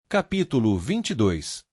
Capítulo 22.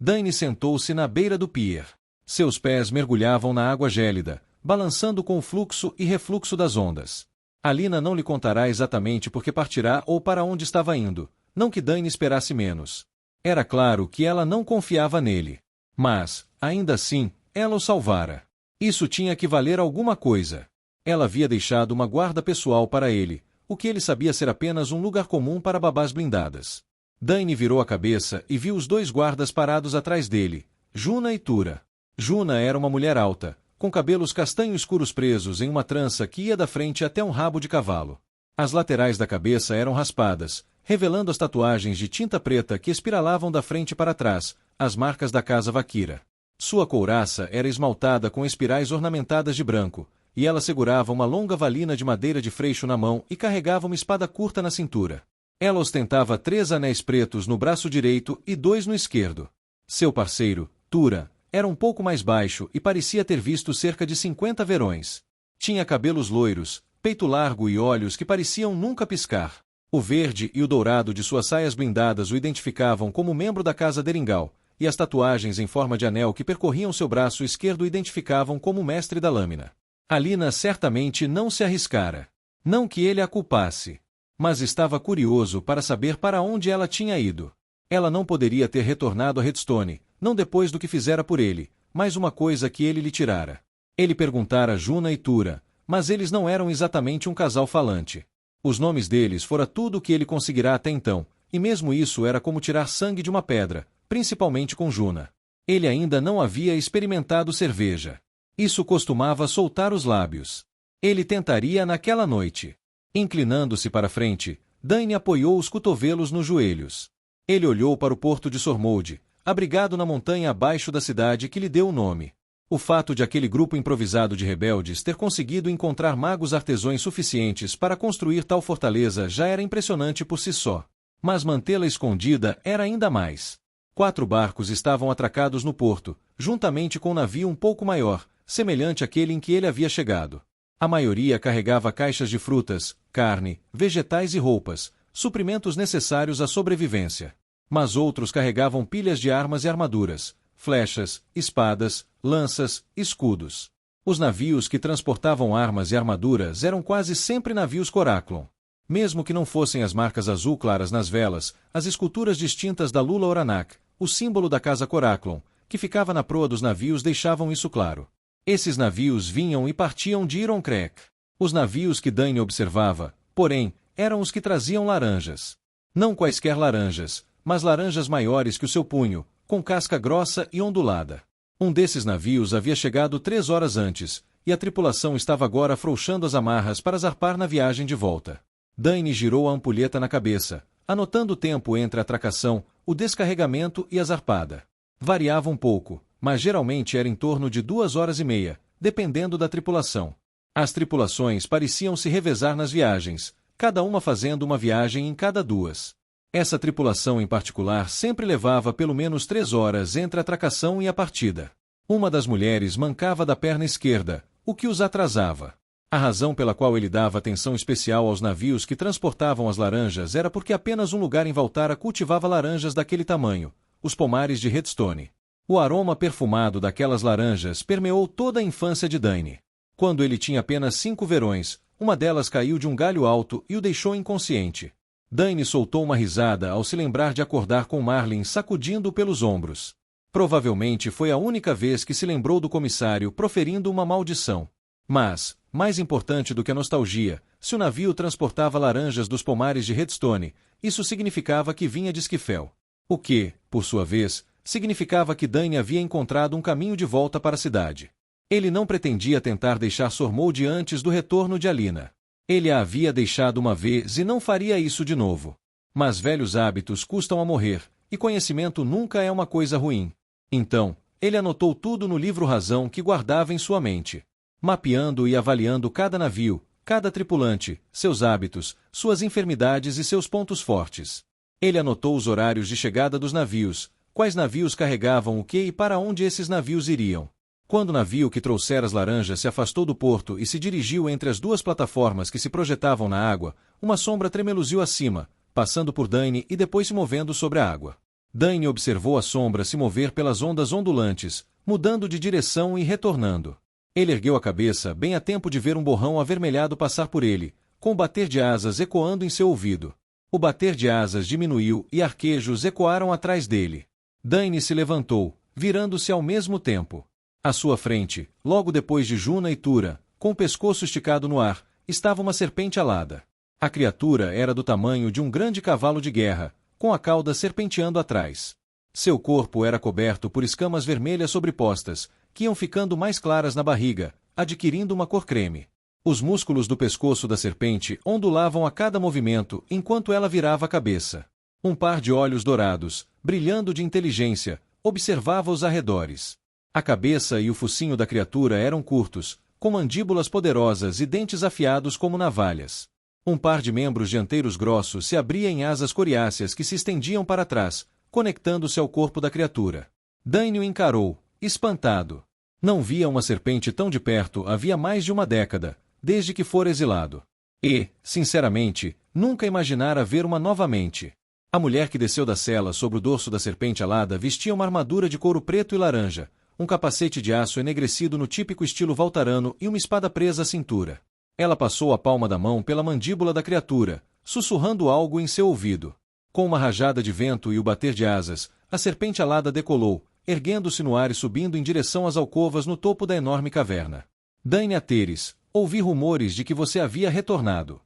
Dany sentou-se na beira do pier. Seus pés mergulhavam na água gélida, balançando com o fluxo e refluxo das ondas. Alina não lhe contará exatamente por que partirá ou para onde estava indo, não que Dany esperasse menos. Era claro que ela não confiava nele. Mas, ainda assim, ela o salvara. Isso tinha que valer alguma coisa. Ela havia deixado uma guarda pessoal para ele, o que ele sabia ser apenas um lugar comum para babás blindadas. Dany virou a cabeça e viu os dois guardas parados atrás dele, Juna e Tura. Juna era uma mulher alta, com cabelos castanho escuros presos em uma trança que ia da frente até um rabo de cavalo. As laterais da cabeça eram raspadas, revelando as tatuagens de tinta preta que espiralavam da frente para trás, as marcas da casa vaquira. Sua couraça era esmaltada com espirais ornamentadas de branco, e ela segurava uma longa valina de madeira de freixo na mão e carregava uma espada curta na cintura. Ela ostentava 3 anéis pretos no braço direito e 2 no esquerdo. Seu parceiro, Tura, era um pouco mais baixo e parecia ter visto cerca de 50 verões. Tinha cabelos loiros, peito largo e olhos que pareciam nunca piscar. O verde e o dourado de suas saias blindadas o identificavam como membro da casa Deringal, e as tatuagens em forma de anel que percorriam seu braço esquerdo o identificavam como mestre da lâmina. Alina certamente não se arriscara. Não que ele a culpasse. Mas estava curioso para saber para onde ela tinha ido. Ela não poderia ter retornado a Redstone, não depois do que fizera por ele, mas uma coisa que ele lhe tirara. Ele perguntara a Juna e Tura, mas eles não eram exatamente um casal falante. Os nomes deles fora tudo o que ele conseguirá até então, e mesmo isso era como tirar sangue de uma pedra, principalmente com Juna. Ele ainda não havia experimentado cerveja. Isso costumava soltar os lábios. Ele tentaria naquela noite. Inclinando-se para frente, Dany apoiou os cotovelos nos joelhos. Ele olhou para o porto de Sormold, abrigado na montanha abaixo da cidade que lhe deu o nome. O fato de aquele grupo improvisado de rebeldes ter conseguido encontrar magos artesãos suficientes para construir tal fortaleza já era impressionante por si só. Mas mantê-la escondida era ainda mais. 4 barcos estavam atracados no porto, juntamente com um navio um pouco maior, semelhante àquele em que ele havia chegado. A maioria carregava caixas de frutas, carne, vegetais e roupas, suprimentos necessários à sobrevivência. Mas outros carregavam pilhas de armas e armaduras, flechas, espadas, lanças, escudos. Os navios que transportavam armas e armaduras eram quase sempre navios Coraclon. Mesmo que não fossem as marcas azul claras nas velas, as esculturas distintas da Lula Oranak, o símbolo da casa Coraclon, que ficava na proa dos navios deixavam isso claro. Esses navios vinham e partiam de Ironcrek. Os navios que Dany observava, porém, eram os que traziam laranjas. Não quaisquer laranjas, mas laranjas maiores que o seu punho, com casca grossa e ondulada. Um desses navios havia chegado 3 horas antes, e a tripulação estava agora afrouxando as amarras para zarpar na viagem de volta. Dany girou a ampulheta na cabeça, anotando o tempo entre a atracação, o descarregamento e a zarpada. Variava um pouco, mas geralmente era em torno de 2 horas e meia, dependendo da tripulação. As tripulações pareciam se revezar nas viagens, cada uma fazendo uma viagem em cada 2. Essa tripulação em particular sempre levava pelo menos 3 horas entre a atracação e a partida. Uma das mulheres mancava da perna esquerda, o que os atrasava. A razão pela qual ele dava atenção especial aos navios que transportavam as laranjas era porque apenas um lugar em Valtara cultivava laranjas daquele tamanho, os pomares de Redstone. O aroma perfumado daquelas laranjas permeou toda a infância de Dany. Quando ele tinha apenas 5 verões, uma delas caiu de um galho alto e o deixou inconsciente. Dany soltou uma risada ao se lembrar de acordar com Marlin sacudindo-o pelos ombros. Provavelmente foi a única vez que se lembrou do comissário proferindo uma maldição. Mas, mais importante do que a nostalgia, se o navio transportava laranjas dos pomares de Redstone, isso significava que vinha de Esquifel. O que, por sua vez, significava que Dany havia encontrado um caminho de volta para a cidade. Ele não pretendia tentar deixar Sormold antes do retorno de Alina. Ele a havia deixado uma vez e não faria isso de novo. Mas velhos hábitos custam a morrer, e conhecimento nunca é uma coisa ruim. Então, ele anotou tudo no livro Razão que guardava em sua mente. Mapeando e avaliando cada navio, cada tripulante, seus hábitos, suas enfermidades e seus pontos fortes. Ele anotou os horários de chegada dos navios, quais navios carregavam o que e para onde esses navios iriam. Quando o navio que trouxera as laranjas se afastou do porto e se dirigiu entre as 2 plataformas que se projetavam na água, uma sombra tremeluziu acima, passando por Dany e depois se movendo sobre a água. Dany observou a sombra se mover pelas ondas ondulantes, mudando de direção e retornando. Ele ergueu a cabeça bem a tempo de ver um borrão avermelhado passar por ele, com o bater de asas ecoando em seu ouvido. O bater de asas diminuiu e arquejos ecoaram atrás dele. Dany se levantou, virando-se ao mesmo tempo. À sua frente, logo depois de Juna e Tura, com o pescoço esticado no ar, estava uma serpente alada. A criatura era do tamanho de um grande cavalo de guerra, com a cauda serpenteando atrás. Seu corpo era coberto por escamas vermelhas sobrepostas, que iam ficando mais claras na barriga, adquirindo uma cor creme. Os músculos do pescoço da serpente ondulavam a cada movimento enquanto ela virava a cabeça. Um par de olhos dourados, brilhando de inteligência, observava os arredores. A cabeça e o focinho da criatura eram curtos, com mandíbulas poderosas e dentes afiados como navalhas. Um par de membros dianteiros grossos se abria em asas coriáceas que se estendiam para trás, conectando-se ao corpo da criatura. Dany o encarou, espantado. Não via uma serpente tão de perto havia mais de uma década, desde que fora exilado. E, sinceramente, nunca imaginara ver uma novamente. A mulher que desceu da cela sobre o dorso da serpente alada vestia uma armadura de couro preto e laranja, um capacete de aço enegrecido no típico estilo valtarano e uma espada presa à cintura. Ela passou a palma da mão pela mandíbula da criatura, sussurrando algo em seu ouvido. Com uma rajada de vento e o bater de asas, a serpente alada decolou, erguendo-se no ar e subindo em direção às alcovas no topo da enorme caverna. Dany Ateris, ouvi rumores de que você havia retornado.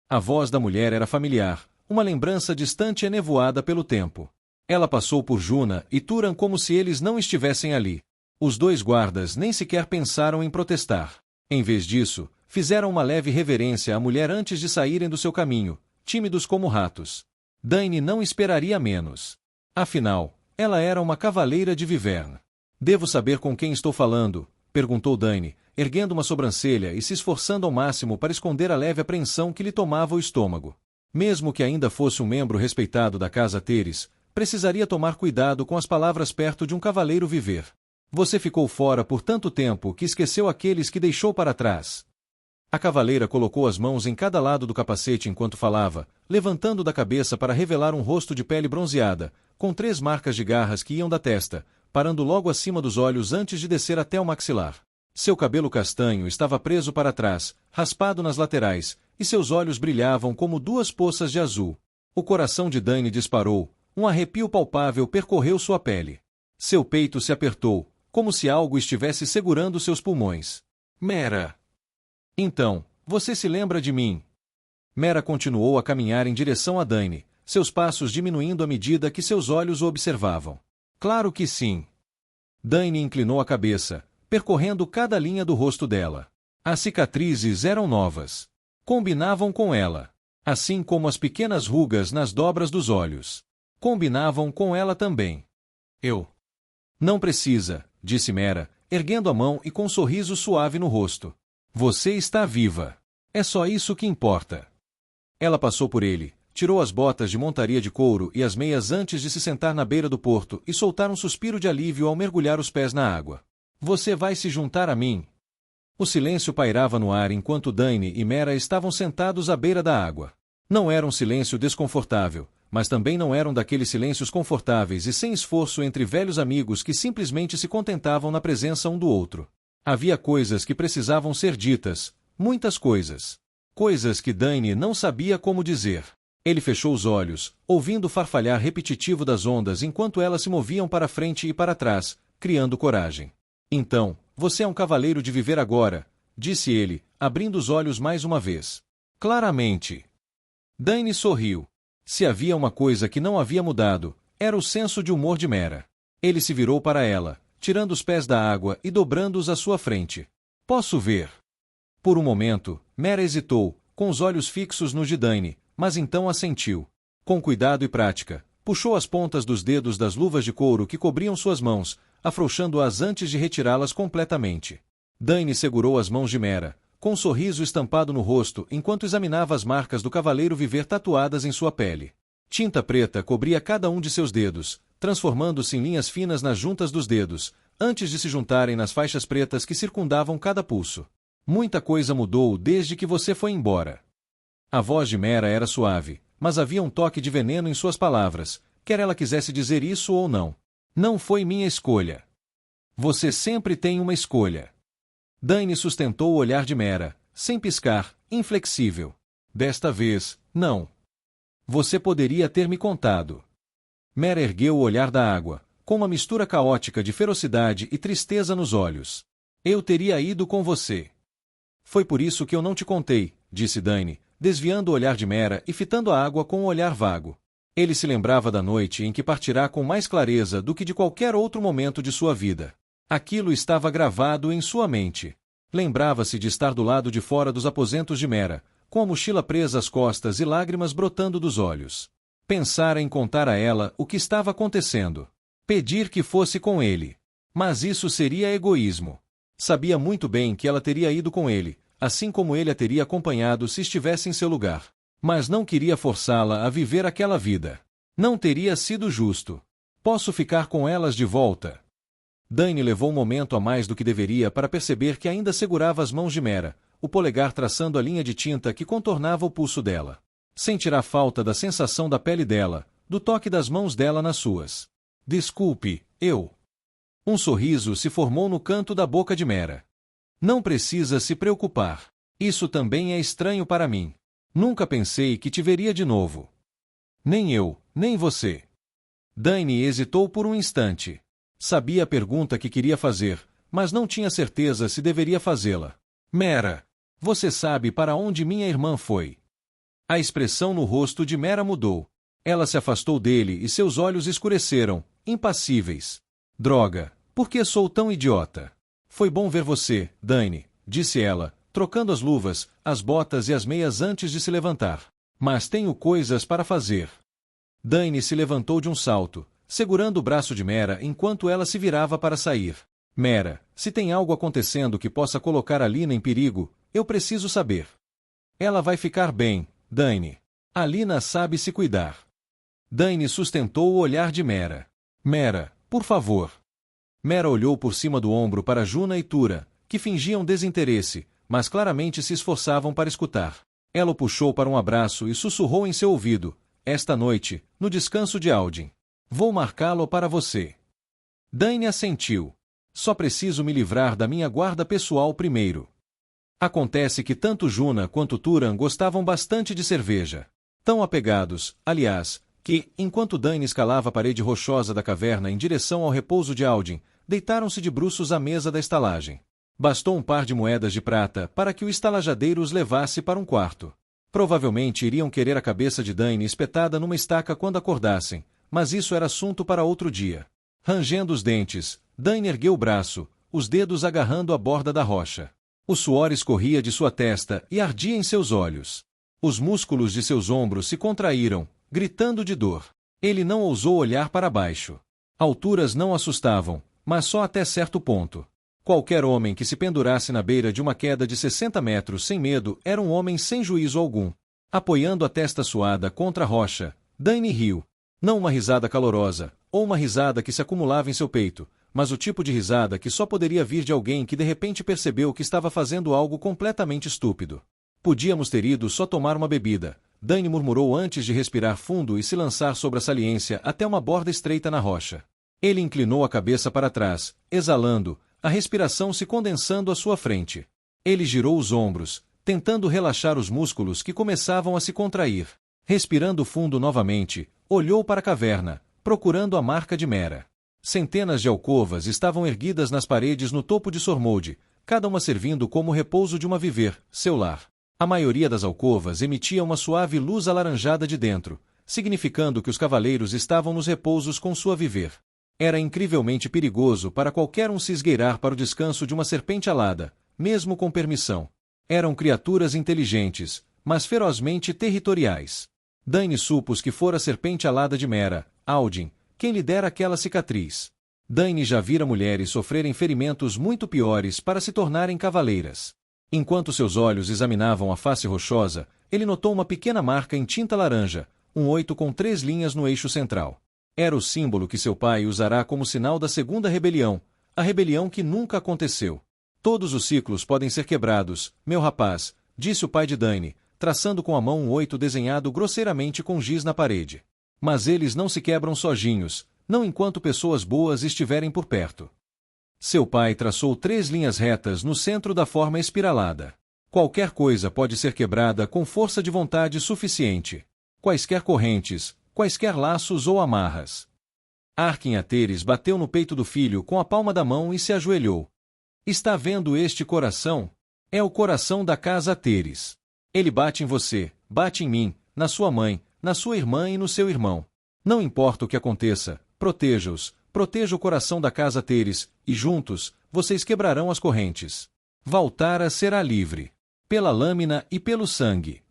A voz da mulher era familiar, uma lembrança distante e nevoada pelo tempo. Ela passou por Juna e Turan como se eles não estivessem ali. Os dois guardas nem sequer pensaram em protestar. Em vez disso, fizeram uma leve reverência à mulher antes de saírem do seu caminho, tímidos como ratos. Dany não esperaria menos. Afinal, ela era uma cavaleira de Vivern. Devo saber com quem estou falando? Perguntou Dany, erguendo uma sobrancelha e se esforçando ao máximo para esconder a leve apreensão que lhe tomava o estômago. Mesmo que ainda fosse um membro respeitado da casa Ateris, precisaria tomar cuidado com as palavras perto de um cavaleiro viver. Você ficou fora por tanto tempo que esqueceu aqueles que deixou para trás. A cavaleira colocou as mãos em cada lado do capacete enquanto falava, levantando da cabeça para revelar um rosto de pele bronzeada, com 3 marcas de garras que iam da testa, parando logo acima dos olhos antes de descer até o maxilar. Seu cabelo castanho estava preso para trás, raspado nas laterais, e seus olhos brilhavam como 2 poças de azul. O coração de Dany disparou, um arrepio palpável percorreu sua pele. Seu peito se apertou, como se algo estivesse segurando seus pulmões. Mera! Então, você se lembra de mim? Mera continuou a caminhar em direção a Dany, seus passos diminuindo à medida que seus olhos o observavam. Claro que sim. Dany inclinou a cabeça, percorrendo cada linha do rosto dela. As cicatrizes eram novas. Combinavam com ela. Assim como as pequenas rugas nas dobras dos olhos. Combinavam com ela também. Eu. Não precisa, disse Mera, erguendo a mão e com um sorriso suave no rosto. Você está viva. É só isso que importa. Ela passou por ele, tirou as botas de montaria de couro e as meias antes de se sentar na beira do porto e soltar um suspiro de alívio ao mergulhar os pés na água. Você vai se juntar a mim? O silêncio pairava no ar enquanto Dany e Mera estavam sentados à beira da água. Não era um silêncio desconfortável, mas também não eram daqueles silêncios confortáveis e sem esforço entre velhos amigos que simplesmente se contentavam na presença um do outro. Havia coisas que precisavam ser ditas, muitas coisas. Coisas que Dany não sabia como dizer. Ele fechou os olhos, ouvindo o farfalhar repetitivo das ondas enquanto elas se moviam para frente e para trás, criando coragem. Então, você é um cavaleiro de viver agora, disse ele, abrindo os olhos mais uma vez. Claramente. Dany sorriu. Se havia uma coisa que não havia mudado, era o senso de humor de Mera. Ele se virou para ela, tirando os pés da água e dobrando-os à sua frente. Posso ver? Por um momento, Mera hesitou, com os olhos fixos nos de Dany, mas então assentiu. Com cuidado e prática, puxou as pontas dos dedos das luvas de couro que cobriam suas mãos, afrouxando-as antes de retirá-las completamente. Dany segurou as mãos de Mera, com um sorriso estampado no rosto enquanto examinava as marcas do cavaleiro viver tatuadas em sua pele. Tinta preta cobria cada um de seus dedos, transformando-se em linhas finas nas juntas dos dedos, antes de se juntarem nas faixas pretas que circundavam cada pulso. Muita coisa mudou desde que você foi embora. A voz de Mera era suave, mas havia um toque de veneno em suas palavras, quer ela quisesse dizer isso ou não. Não foi minha escolha. Você sempre tem uma escolha. Dany sustentou o olhar de Mera, sem piscar, inflexível. Desta vez, não. Você poderia ter me contado. Mera ergueu o olhar da água, com uma mistura caótica de ferocidade e tristeza nos olhos. Eu teria ido com você. Foi por isso que eu não te contei, disse Dany, desviando o olhar de Mera e fitando a água com um olhar vago. Ele se lembrava da noite em que partirá com mais clareza do que de qualquer outro momento de sua vida. Aquilo estava gravado em sua mente. Lembrava-se de estar do lado de fora dos aposentos de Mera, com a mochila presa às costas e lágrimas brotando dos olhos. Pensara em contar a ela o que estava acontecendo. Pedir que fosse com ele. Mas isso seria egoísmo. Sabia muito bem que ela teria ido com ele, assim como ele a teria acompanhado se estivesse em seu lugar. Mas não queria forçá-la a viver aquela vida. Não teria sido justo. Posso ficar com elas de volta? Dany levou um momento a mais do que deveria para perceber que ainda segurava as mãos de Mera, o polegar traçando a linha de tinta que contornava o pulso dela. Sentirá falta da sensação da pele dela, do toque das mãos dela nas suas. Desculpe, eu. Um sorriso se formou no canto da boca de Mera. Não precisa se preocupar. Isso também é estranho para mim. Nunca pensei que te veria de novo. Nem eu, nem você. Dany hesitou por um instante. Sabia a pergunta que queria fazer, mas não tinha certeza se deveria fazê-la. Mera, você sabe para onde minha irmã foi? A expressão no rosto de Mera mudou. Ela se afastou dele e seus olhos escureceram, impassíveis. Droga, por que sou tão idiota? Foi bom ver você, Dany, disse ela, trocando as luvas, as botas e as meias antes de se levantar. Mas tenho coisas para fazer. Dany se levantou de um salto, segurando o braço de Mera enquanto ela se virava para sair. Mera, se tem algo acontecendo que possa colocar a Lina em perigo, eu preciso saber. Ela vai ficar bem, Dany. A Lina sabe se cuidar. Dany sustentou o olhar de Mera. Mera, por favor. Mera olhou por cima do ombro para Juna e Tura, que fingiam desinteresse, mas claramente se esforçavam para escutar. Ela o puxou para um abraço e sussurrou em seu ouvido, esta noite, no descanso de Aldin. Vou marcá-lo para você. Dany assentiu. Só preciso me livrar da minha guarda pessoal primeiro. Acontece que tanto Juna quanto Turan gostavam bastante de cerveja. Tão apegados, aliás, que, enquanto Dany escalava a parede rochosa da caverna em direção ao repouso de Aldin, deitaram-se de bruços à mesa da estalagem. Bastou um par de moedas de prata para que o estalajadeiro os levasse para um quarto. Provavelmente iriam querer a cabeça de Dany espetada numa estaca quando acordassem, mas isso era assunto para outro dia. Rangendo os dentes, Dany ergueu o braço, os dedos agarrando a borda da rocha. O suor escorria de sua testa e ardia em seus olhos. Os músculos de seus ombros se contraíram, gritando de dor. Ele não ousou olhar para baixo. Alturas não assustavam, mas só até certo ponto. Qualquer homem que se pendurasse na beira de uma queda de 60 metros sem medo era um homem sem juízo algum. Apoiando a testa suada contra a rocha, Dany riu. Não uma risada calorosa, ou uma risada que se acumulava em seu peito, mas o tipo de risada que só poderia vir de alguém que de repente percebeu que estava fazendo algo completamente estúpido. Podíamos ter ido só tomar uma bebida, Dany murmurou antes de respirar fundo e se lançar sobre a saliência até uma borda estreita na rocha. Ele inclinou a cabeça para trás, exalando, a respiração se condensando à sua frente. Ele girou os ombros, tentando relaxar os músculos que começavam a se contrair. Respirando fundo novamente, olhou para a caverna, procurando a marca de Mera. Centenas de alcovas estavam erguidas nas paredes no topo de Sormode, cada uma servindo como repouso de uma viver, seu lar. A maioria das alcovas emitia uma suave luz alaranjada de dentro, significando que os cavaleiros estavam nos repousos com sua viver. Era incrivelmente perigoso para qualquer um se esgueirar para o descanso de uma serpente alada, mesmo com permissão. Eram criaturas inteligentes, mas ferozmente territoriais. Dany supôs que fora a serpente alada de Mera, Aldin, quem lhe dera aquela cicatriz. Dany já vira mulheres sofrerem ferimentos muito piores para se tornarem cavaleiras. Enquanto seus olhos examinavam a face rochosa, ele notou uma pequena marca em tinta laranja, um 8 com 3 linhas no eixo central. Era o símbolo que seu pai usará como sinal da segunda rebelião, a rebelião que nunca aconteceu. Todos os ciclos podem ser quebrados, meu rapaz, disse o pai de Dany, traçando com a mão um 8 desenhado grosseiramente com giz na parede. Mas eles não se quebram sozinhos, não enquanto pessoas boas estiverem por perto. Seu pai traçou 3 linhas retas no centro da forma espiralada. Qualquer coisa pode ser quebrada com força de vontade suficiente. Quaisquer correntes, quaisquer laços ou amarras. Arkin Ateres bateu no peito do filho com a palma da mão e se ajoelhou. Está vendo este coração? É o coração da casa Ateres. Ele bate em você, bate em mim, na sua mãe, na sua irmã e no seu irmão. Não importa o que aconteça, proteja-os, proteja o coração da casa Ateres, e juntos, vocês quebrarão as correntes. Valtara será livre. Pela lâmina e pelo sangue.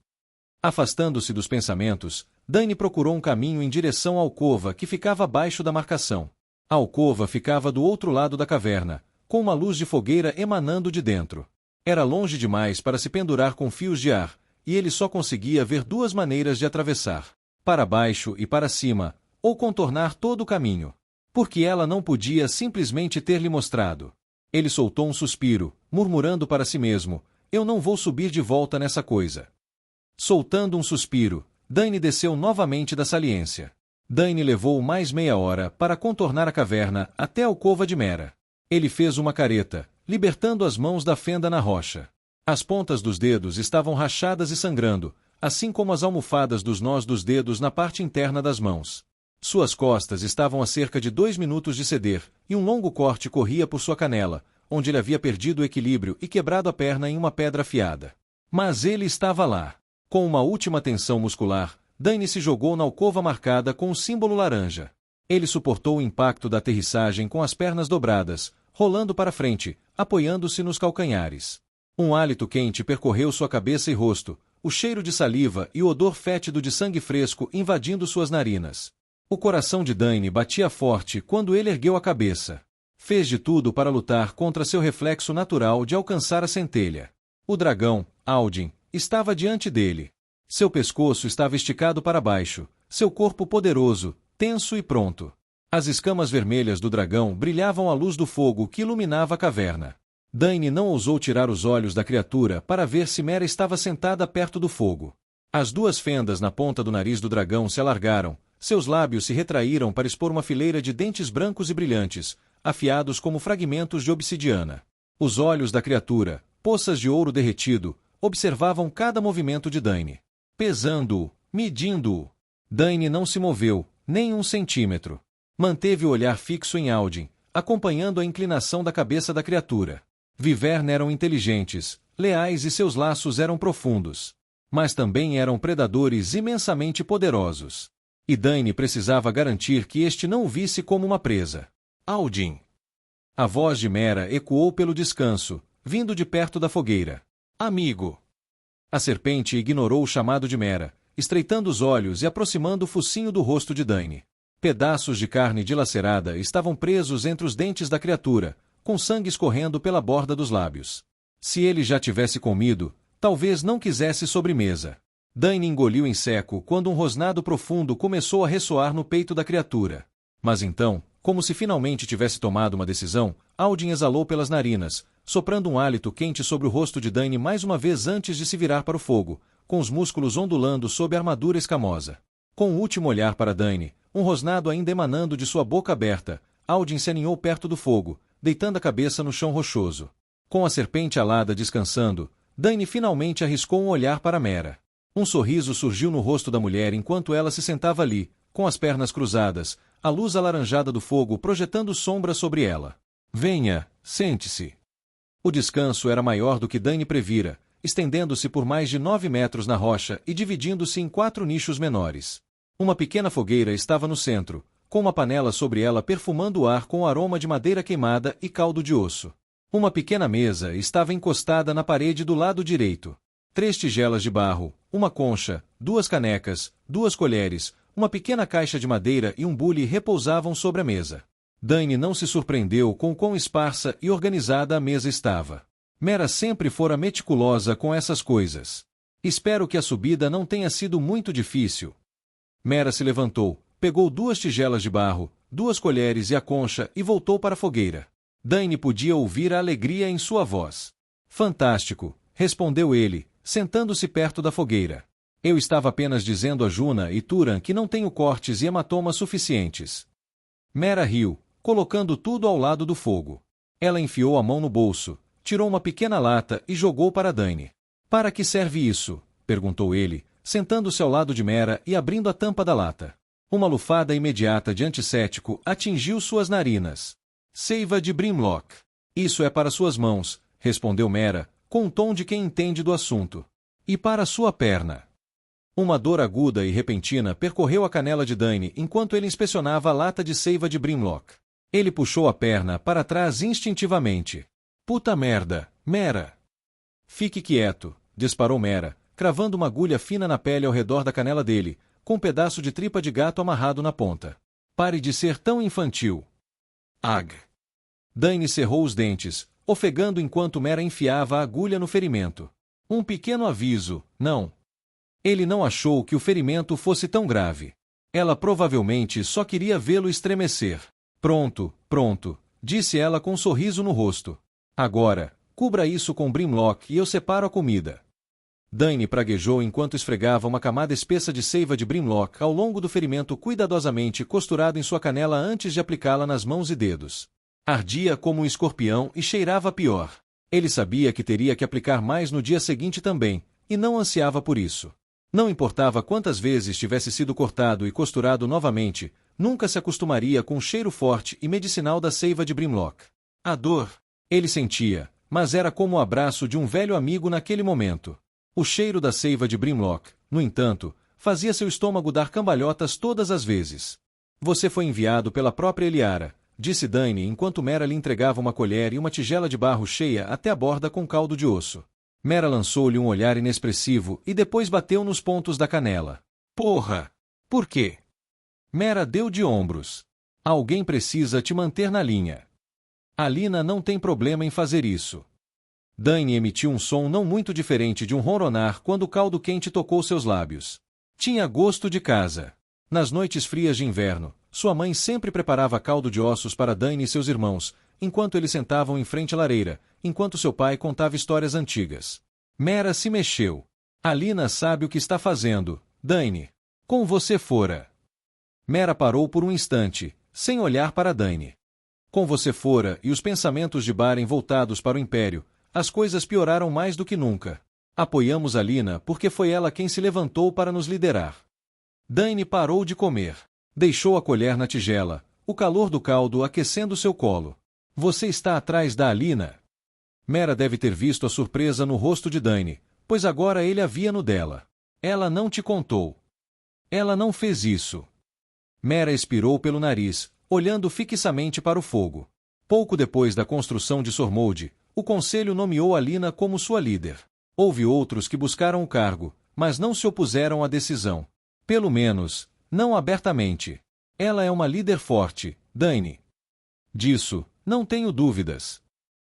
Afastando-se dos pensamentos, Dany procurou um caminho em direção à alcova que ficava abaixo da marcação. A alcova ficava do outro lado da caverna, com uma luz de fogueira emanando de dentro. Era longe demais para se pendurar com fios de ar, e ele só conseguia ver 2 maneiras de atravessar: para baixo e para cima, ou contornar todo o caminho. Porque ela não podia simplesmente ter lhe mostrado. Ele soltou um suspiro, murmurando para si mesmo: eu não vou subir de volta nessa coisa. Soltando um suspiro, Dany desceu novamente da saliência. Dany levou mais meia hora para contornar a caverna até a alcova de Mera. Ele fez uma careta, libertando as mãos da fenda na rocha. As pontas dos dedos estavam rachadas e sangrando, assim como as almofadas dos nós dos dedos na parte interna das mãos. Suas costas estavam a cerca de 2 minutos de ceder, e um longo corte corria por sua canela, onde ele havia perdido o equilíbrio e quebrado a perna em uma pedra afiada. Mas ele estava lá. Com uma última tensão muscular, Dany se jogou na alcova marcada com o símbolo laranja. Ele suportou o impacto da aterrissagem com as pernas dobradas, rolando para frente, apoiando-se nos calcanhares. Um hálito quente percorreu sua cabeça e rosto, o cheiro de saliva e o odor fétido de sangue fresco invadindo suas narinas. O coração de Dany batia forte quando ele ergueu a cabeça. Fez de tudo para lutar contra seu reflexo natural de alcançar a centelha. O dragão, Aldin, estava diante dele. Seu pescoço estava esticado para baixo, seu corpo poderoso, tenso e pronto. As escamas vermelhas do dragão brilhavam à luz do fogo que iluminava a caverna. Dany não ousou tirar os olhos da criatura para ver se Mera estava sentada perto do fogo. As 2 fendas na ponta do nariz do dragão se alargaram, seus lábios se retraíram para expor uma fileira de dentes brancos e brilhantes, afiados como fragmentos de obsidiana. Os olhos da criatura, poças de ouro derretido, observavam cada movimento de Dany. Pesando-o, medindo-o. Dany não se moveu, nem 1 centímetro. Manteve o olhar fixo em Aldin, acompanhando a inclinação da cabeça da criatura. Vivern eram inteligentes, leais e seus laços eram profundos. Mas também eram predadores imensamente poderosos. E Dany precisava garantir que este não o visse como uma presa. Aldin. A voz de Mera ecoou pelo descanso, vindo de perto da fogueira. Amigo. A serpente ignorou o chamado de Mera, estreitando os olhos e aproximando o focinho do rosto de Dany. Pedaços de carne dilacerada estavam presos entre os dentes da criatura, com sangue escorrendo pela borda dos lábios. Se ele já tivesse comido, talvez não quisesse sobremesa. Dany engoliu em seco quando um rosnado profundo começou a ressoar no peito da criatura. Mas então, como se finalmente tivesse tomado uma decisão, Aldin exalou pelas narinas, soprando um hálito quente sobre o rosto de Dany mais uma vez antes de se virar para o fogo, com os músculos ondulando sob a armadura escamosa. Com o último olhar para Dany, um rosnado ainda emanando de sua boca aberta, Aldin se aninhou perto do fogo, deitando a cabeça no chão rochoso. Com a serpente alada descansando, Dany finalmente arriscou um olhar para Mera. Um sorriso surgiu no rosto da mulher enquanto ela se sentava ali, com as pernas cruzadas, a luz alaranjada do fogo projetando sombra sobre ela. Venha, sente-se. O descanso era maior do que Dany previra, estendendo-se por mais de 9 metros na rocha e dividindo-se em 4 nichos menores. Uma pequena fogueira estava no centro, com uma panela sobre ela perfumando o ar com o aroma de madeira queimada e caldo de osso. Uma pequena mesa estava encostada na parede do lado direito. 3 tigelas de barro, uma concha, 2 canecas, 2 colheres, uma pequena caixa de madeira e um bule repousavam sobre a mesa. Dany não se surpreendeu com quão esparsa e organizada a mesa estava. Mera sempre fora meticulosa com essas coisas. Espero que a subida não tenha sido muito difícil. Mera se levantou, pegou 2 tigelas de barro, 2 colheres e a concha e voltou para a fogueira. Dany podia ouvir a alegria em sua voz. Fantástico, respondeu ele, sentando-se perto da fogueira. Eu estava apenas dizendo a Juna e Turan que não tenho cortes e hematomas suficientes. Mera riu, colocando tudo ao lado do fogo. Ela enfiou a mão no bolso, tirou uma pequena lata e jogou para Dany. Para que serve isso? Perguntou ele, sentando-se ao lado de Mera e abrindo a tampa da lata. Uma lufada imediata de antisséptico atingiu suas narinas. Seiva de Brimlock. Isso é para suas mãos, respondeu Mera, com um tom de quem entende do assunto. E para sua perna. Uma dor aguda e repentina percorreu a canela de Dany enquanto ele inspecionava a lata de seiva de Brimlock. Ele puxou a perna para trás instintivamente. Puta merda, Mera! Fique quieto, disparou Mera, cravando uma agulha fina na pele ao redor da canela dele, com um pedaço de tripa de gato amarrado na ponta. Pare de ser tão infantil. Ag! Dany cerrou os dentes, ofegando enquanto Mera enfiava a agulha no ferimento. Um pequeno aviso, não. Ele não achou que o ferimento fosse tão grave. Ela provavelmente só queria vê-lo estremecer. Pronto, pronto, disse ela com um sorriso no rosto. Agora, cubra isso com Brimlock e eu separo a comida. Dany praguejou enquanto esfregava uma camada espessa de seiva de Brimlock ao longo do ferimento cuidadosamente costurado em sua canela antes de aplicá-la nas mãos e dedos. Ardia como um escorpião e cheirava pior. Ele sabia que teria que aplicar mais no dia seguinte também, e não ansiava por isso. Não importava quantas vezes tivesse sido cortado e costurado novamente, nunca se acostumaria com o cheiro forte e medicinal da seiva de Brimlock. A dor, ele sentia, mas era como o abraço de um velho amigo naquele momento. O cheiro da seiva de Brimlock, no entanto, fazia seu estômago dar cambalhotas todas as vezes. Você foi enviado pela própria Eliara, disse Dany enquanto Mera lhe entregava uma colher e uma tigela de barro cheia até a borda com caldo de osso. Mera lançou-lhe um olhar inexpressivo e depois bateu nos pontos da canela. Porra! Por quê? Mera deu de ombros. Alguém precisa te manter na linha. Alina não tem problema em fazer isso. Dany emitiu um som não muito diferente de um ronronar quando o caldo quente tocou seus lábios. Tinha gosto de casa. Nas noites frias de inverno, sua mãe sempre preparava caldo de ossos para Dany e seus irmãos, enquanto eles sentavam em frente à lareira, enquanto seu pai contava histórias antigas. Mera se mexeu. Alina sabe o que está fazendo, Dany. Com você fora. Mera parou por um instante, sem olhar para Dany. Com você fora e os pensamentos de Baren voltados para o Império, as coisas pioraram mais do que nunca. Apoiamos Alina porque foi ela quem se levantou para nos liderar. Dany parou de comer. Deixou a colher na tigela, o calor do caldo aquecendo seu colo. Você está atrás da Alina? Mera deve ter visto a surpresa no rosto de Dany, pois agora ele a via no dela. Ela não te contou. Ela não fez isso. Mera expirou pelo nariz, olhando fixamente para o fogo. Pouco depois da construção de Sormode, o conselho nomeou Alina como sua líder. Houve outros que buscaram o cargo, mas não se opuseram à decisão. Pelo menos, não abertamente. Ela é uma líder forte, Dany. Disso, não tenho dúvidas.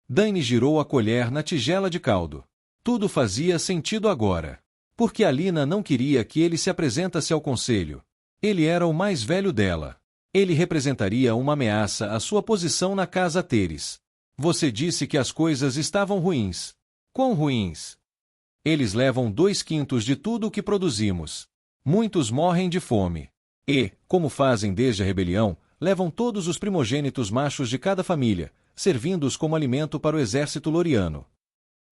Dany girou a colher na tigela de caldo. Tudo fazia sentido agora. Porque Alina não queria que ele se apresentasse ao conselho. Ele era o mais velho dela. Ele representaria uma ameaça à sua posição na casa Teres. Você disse que as coisas estavam ruins. Quão ruins? Eles levam 2/5 de tudo o que produzimos. Muitos morrem de fome. E, como fazem desde a rebelião, levam todos os primogênitos machos de cada família, servindo-os como alimento para o exército loriano.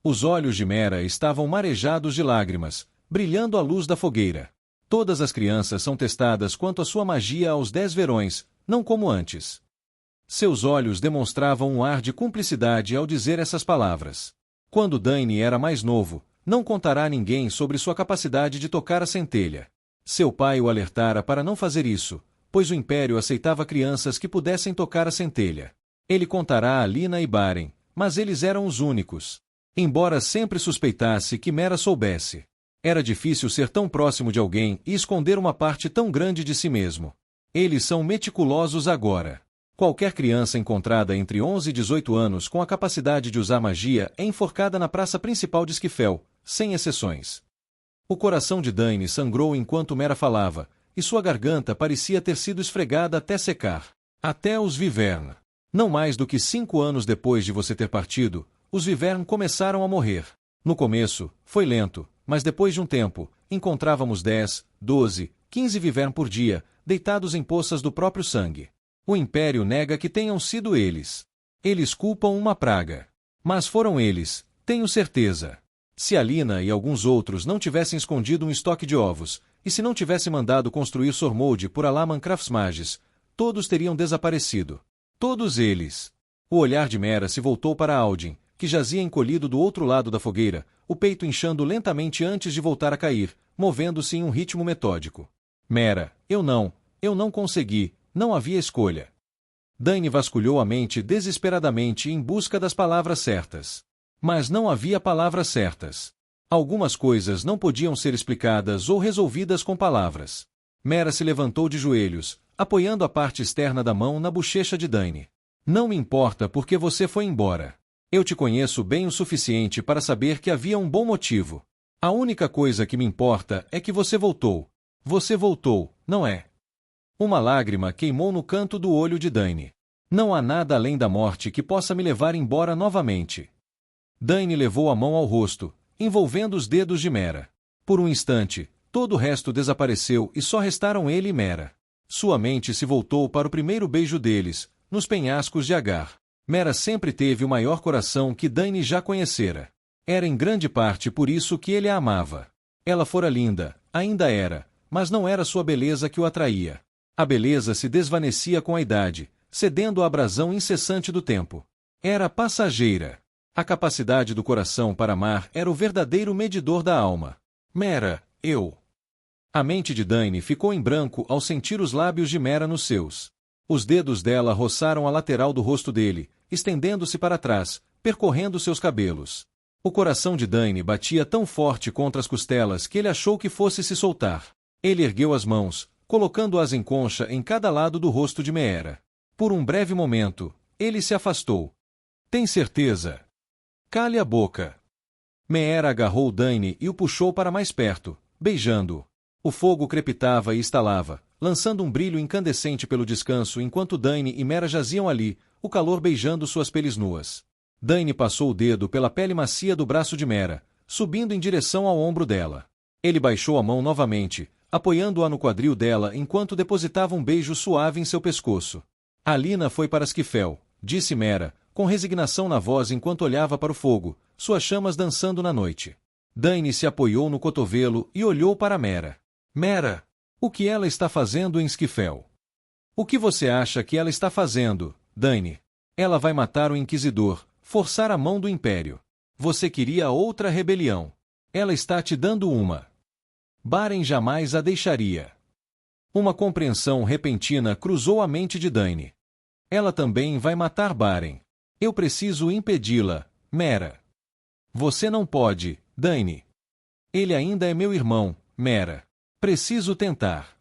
Os olhos de Mera estavam marejados de lágrimas, brilhando à luz da fogueira. Todas as crianças são testadas quanto à sua magia aos 10 verões, não como antes. Seus olhos demonstravam um ar de cumplicidade ao dizer essas palavras. Quando Dany era mais novo, não contará a ninguém sobre sua capacidade de tocar a centelha. Seu pai o alertara para não fazer isso, pois o Império aceitava crianças que pudessem tocar a centelha. Ele contará a Alina e Baren, mas eles eram os únicos. Embora sempre suspeitasse que Mera soubesse. Era difícil ser tão próximo de alguém e esconder uma parte tão grande de si mesmo. Eles são meticulosos agora. Qualquer criança encontrada entre 11 e 18 anos com a capacidade de usar magia é enforcada na praça principal de Esquifel, sem exceções. O coração de Dany sangrou enquanto Mera falava, e sua garganta parecia ter sido esfregada até secar. Até os Vivern. Não mais do que 5 anos depois de você ter partido, os Vivern começaram a morrer. No começo, foi lento, mas depois de um tempo, encontrávamos 10, 12, 15 vivern por dia, deitados em poças do próprio sangue. O Império nega que tenham sido eles. Eles culpam uma praga. Mas foram eles, tenho certeza. Se Alina e alguns outros não tivessem escondido um estoque de ovos, e se não tivessem mandado construir Sormode por Alaman Craftsmages, todos teriam desaparecido. Todos eles. O olhar de Mera se voltou para Aldin, que jazia encolhido do outro lado da fogueira, o peito inchando lentamente antes de voltar a cair, movendo-se em um ritmo metódico. Mera, eu não consegui, não havia escolha. Dane vasculhou a mente desesperadamente em busca das palavras certas. Mas não havia palavras certas. Algumas coisas não podiam ser explicadas ou resolvidas com palavras. Mera se levantou de joelhos, apoiando a parte externa da mão na bochecha de Dane. Não me importa porque você foi embora. Eu te conheço bem o suficiente para saber que havia um bom motivo. A única coisa que me importa é que você voltou. Você voltou, não é? Uma lágrima queimou no canto do olho de Dane. Não há nada além da morte que possa me levar embora novamente. Dane levou a mão ao rosto, envolvendo os dedos de Mera. Por um instante, todo o resto desapareceu e só restaram ele e Mera. Sua mente se voltou para o primeiro beijo deles, nos penhascos de Agar. Mera sempre teve o maior coração que Dane já conhecera. Era em grande parte por isso que ele a amava. Ela fora linda, ainda era, mas não era sua beleza que o atraía. A beleza se desvanecia com a idade, cedendo à abrasão incessante do tempo. Era passageira. A capacidade do coração para amar era o verdadeiro medidor da alma. Mera, eu. A mente de Dane ficou em branco ao sentir os lábios de Mera nos seus. Os dedos dela roçaram a lateral do rosto dele, estendendo-se para trás, percorrendo seus cabelos. O coração de Dane batia tão forte contra as costelas que ele achou que fosse se soltar. Ele ergueu as mãos, colocando-as em concha em cada lado do rosto de Mera. Por um breve momento, ele se afastou. Tem certeza? Cale a boca. Mera agarrou Dane e o puxou para mais perto, beijando-o. O fogo crepitava e estalava, lançando um brilho incandescente pelo descanso enquanto Dane e Mera jaziam ali, o calor beijando suas peles nuas. Dane passou o dedo pela pele macia do braço de Mera, subindo em direção ao ombro dela. Ele baixou a mão novamente, apoiando-a no quadril dela enquanto depositava um beijo suave em seu pescoço. Alina foi para Esquifel, disse Mera, com resignação na voz enquanto olhava para o fogo, suas chamas dançando na noite. Dane se apoiou no cotovelo e olhou para Mera. Mera, o que ela está fazendo em Esquifel? O que você acha que ela está fazendo, Dane? Ela vai matar o Inquisidor, forçar a mão do Império. Você queria outra rebelião. Ela está te dando uma. Baren jamais a deixaria. Uma compreensão repentina cruzou a mente de Dane. Ela também vai matar Baren. Eu preciso impedi-la, Mera. Você não pode, Dane. Ele ainda é meu irmão, Mera. Preciso tentar.